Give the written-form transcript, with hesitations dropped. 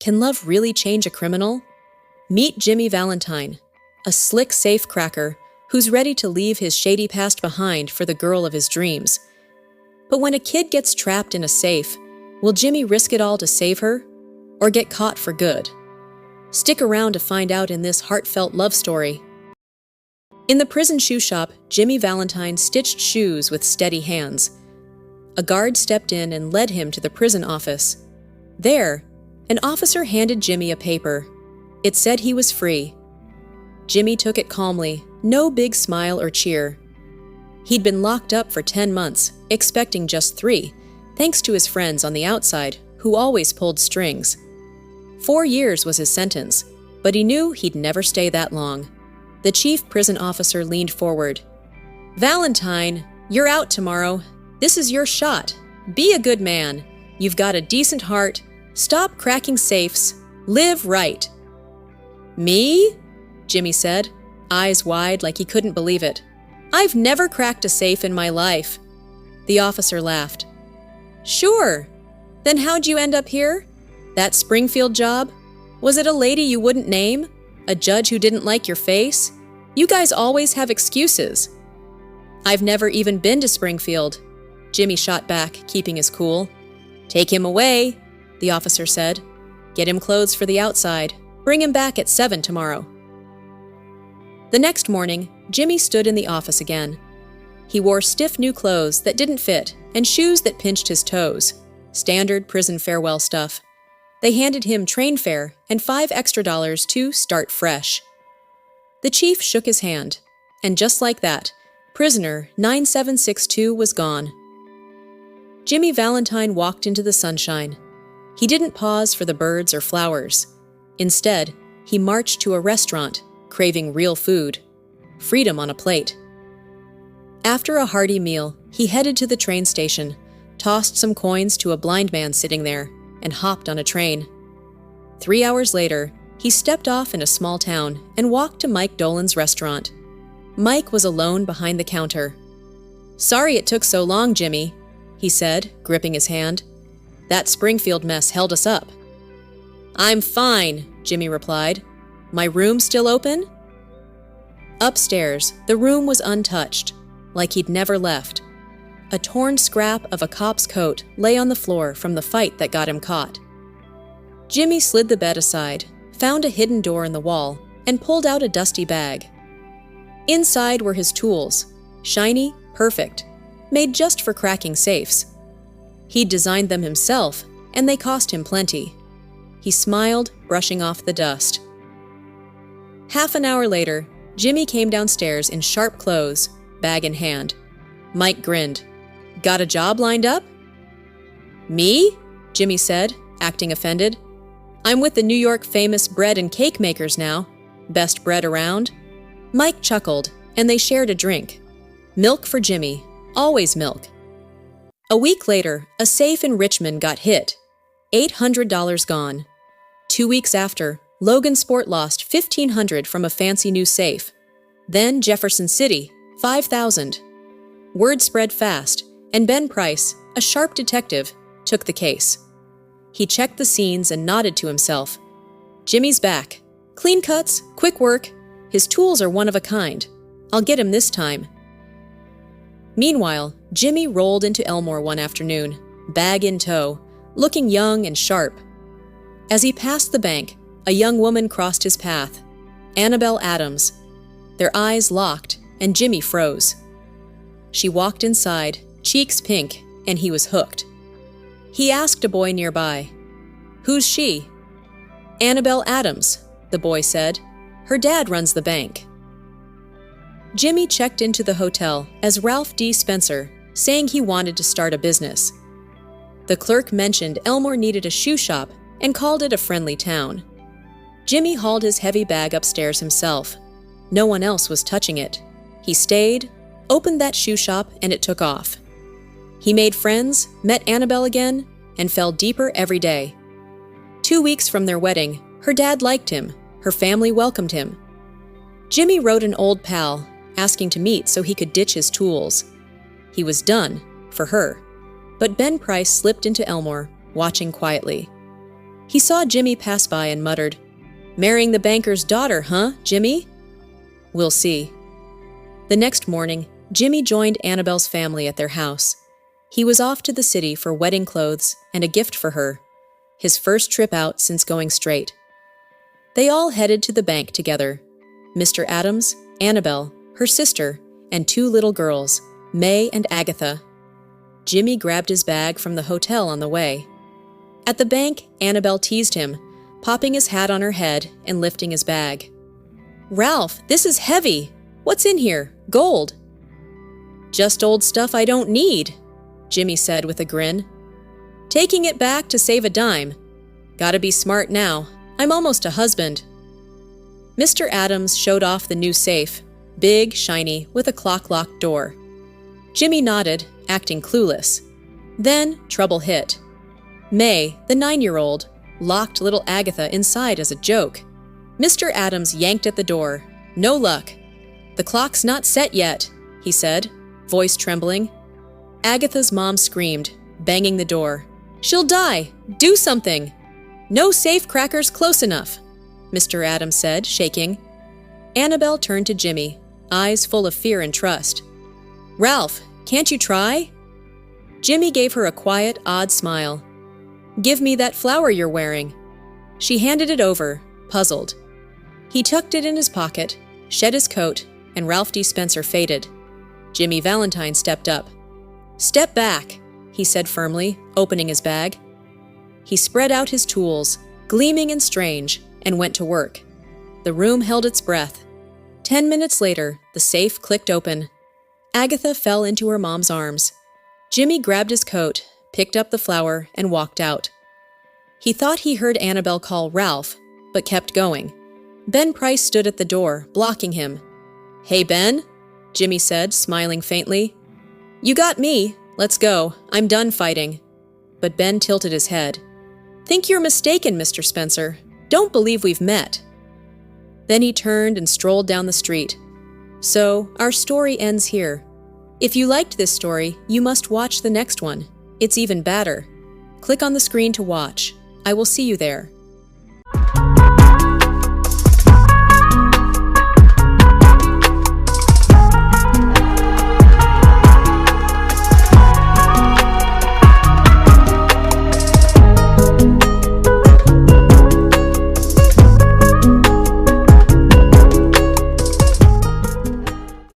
Can love really change a criminal? Meet Jimmy Valentine, a slick safecracker who's ready to leave his shady past behind for the girl of his dreams. But when a kid gets trapped in a safe, will Jimmy risk it all to save her, or get caught for good? Stick around to find out in this heartfelt love story. In the prison shoe shop, Jimmy Valentine stitched shoes with steady hands. A guard stepped in and led him to the prison office. There, an officer handed Jimmy a paper. It said he was free. Jimmy took it calmly, no big smile or cheer. He'd been locked up for 10 months, expecting just 3, thanks to his friends on the outside, who always pulled strings. 4 years was his sentence, but he knew he'd never stay that long. The chief prison officer leaned forward. "Valentine, you're out tomorrow. This is your shot. Be a good man. You've got a decent heart. Stop cracking safes. Live right." "Me?" Jimmy said, eyes wide like he couldn't believe it. "I've never cracked a safe in my life." The officer laughed. "Sure. Then how'd you end up here? That Springfield job? Was it a lady you wouldn't name? A judge who didn't like your face? You guys always have excuses." "I've never even been to Springfield," Jimmy shot back, keeping his cool. "Take him away," the officer said. "Get him clothes for the outside. Bring him back at 7 tomorrow." The next morning, Jimmy stood in the office again. He wore stiff new clothes that didn't fit and shoes that pinched his toes. Standard prison farewell stuff. They handed him train fare and $5 extra to start fresh. The chief shook his hand, and just like that, prisoner 9762 was gone. Jimmy Valentine walked into the sunshine. He didn't pause for the birds or flowers. Instead, he marched to a restaurant, craving real food. Freedom on a plate. After a hearty meal, he headed to the train station, tossed some coins to a blind man sitting there, and hopped on a train. 3 hours later, he stepped off in a small town and walked to Mike Dolan's restaurant. Mike was alone behind the counter. "Sorry it took so long, Jimmy," he said, gripping his hand. "That Springfield mess held us up." "I'm fine," Jimmy replied. "My room still open?" Upstairs, the room was untouched, like he'd never left. A torn scrap of a cop's coat lay on the floor from the fight that got him caught. Jimmy slid the bed aside, found a hidden door in the wall, and pulled out a dusty bag. Inside were his tools, shiny, perfect, made just for cracking safes. He'd designed them himself, and they cost him plenty. He smiled, brushing off the dust. Half an hour later, Jimmy came downstairs in sharp clothes, bag in hand. Mike grinned. "Got a job lined up?" "Me?" Jimmy said, acting offended. "I'm with the New York famous bread and cake makers now. Best bread around." Mike chuckled, and they shared a drink. Milk for Jimmy, always milk. A week later, a safe in Richmond got hit. $800 gone. 2 weeks after, Logan Sport lost $1,500 from a fancy new safe. Then Jefferson City, $5,000. Word spread fast, and Ben Price, a sharp detective, took the case. He checked the scenes and nodded to himself. "Jimmy's back. Clean cuts, quick work. His tools are one of a kind. I'll get him this time." Meanwhile, Jimmy rolled into Elmore one afternoon, bag in tow, looking young and sharp. As he passed the bank, a young woman crossed his path. Annabelle Adams. Their eyes locked, and Jimmy froze. She walked inside, cheeks pink, and he was hooked. He asked a boy nearby, "Who's she?" "Annabelle Adams," the boy said. "Her dad runs the bank." Jimmy checked into the hotel as Ralph D. Spencer, saying he wanted to start a business. The clerk mentioned Elmore needed a shoe shop and called it a friendly town. Jimmy hauled his heavy bag upstairs himself. No one else was touching it. He stayed, opened that shoe shop, and it took off. He made friends, met Annabelle again, and fell deeper every day. 2 weeks from their wedding, her dad liked him, her family welcomed him. Jimmy wrote an old pal, asking to meet so he could ditch his tools. He was done, for her, but Ben Price slipped into Elmore, watching quietly. He saw Jimmy pass by and muttered, "Marrying the banker's daughter, huh, Jimmy?" "We'll see." The next morning, Jimmy joined Annabelle's family at their house. He was off to the city for wedding clothes and a gift for her, his first trip out since going straight. They all headed to the bank together. Mr. Adams, Annabelle, her sister, and 2 little girls, May and Agatha. Jimmy grabbed his bag from the hotel on the way. At the bank, Annabelle teased him, popping his hat on her head and lifting his bag. "Ralph, this is heavy. What's in here? Gold." "Just old stuff I don't need," Jimmy said with a grin. "Taking it back to save a dime. Gotta be smart now. I'm almost a husband." Mr. Adams showed off the new safe, big, shiny, with a clock-locked door. Jimmy nodded, acting clueless. Then trouble hit. May, the 9-year-old, locked little Agatha inside as a joke. Mr. Adams yanked at the door. No luck. "The clock's not set yet," he said, voice trembling. Agatha's mom screamed, banging the door. "She'll die! Do something!" "No safe crackers close enough," Mr. Adams said, shaking. Annabelle turned to Jimmy, eyes full of fear and trust. "Ralph, can't you try?" Jimmy gave her a quiet, odd smile. "Give me that flower you're wearing." She handed it over, puzzled. He tucked it in his pocket, shed his coat, and Ralph D. Spencer faded. Jimmy Valentine stepped up. "Step back," he said firmly, opening his bag. He spread out his tools, gleaming and strange, and went to work. The room held its breath. 10 minutes later, the safe clicked open. Agatha fell into her mom's arms. Jimmy grabbed his coat, picked up the flower, and walked out. He thought he heard Annabelle call Ralph, but kept going. Ben Price stood at the door, blocking him. "Hey, Ben," Jimmy said, smiling faintly. "You got me. Let's go. I'm done fighting." But Ben tilted his head. "Think you're mistaken, Mr. Spencer. Don't believe we've met." Then he turned and strolled down the street. So, our story ends here. If you liked this story, you must watch the next one. It's even badder. Click on the screen to watch. I will see you there.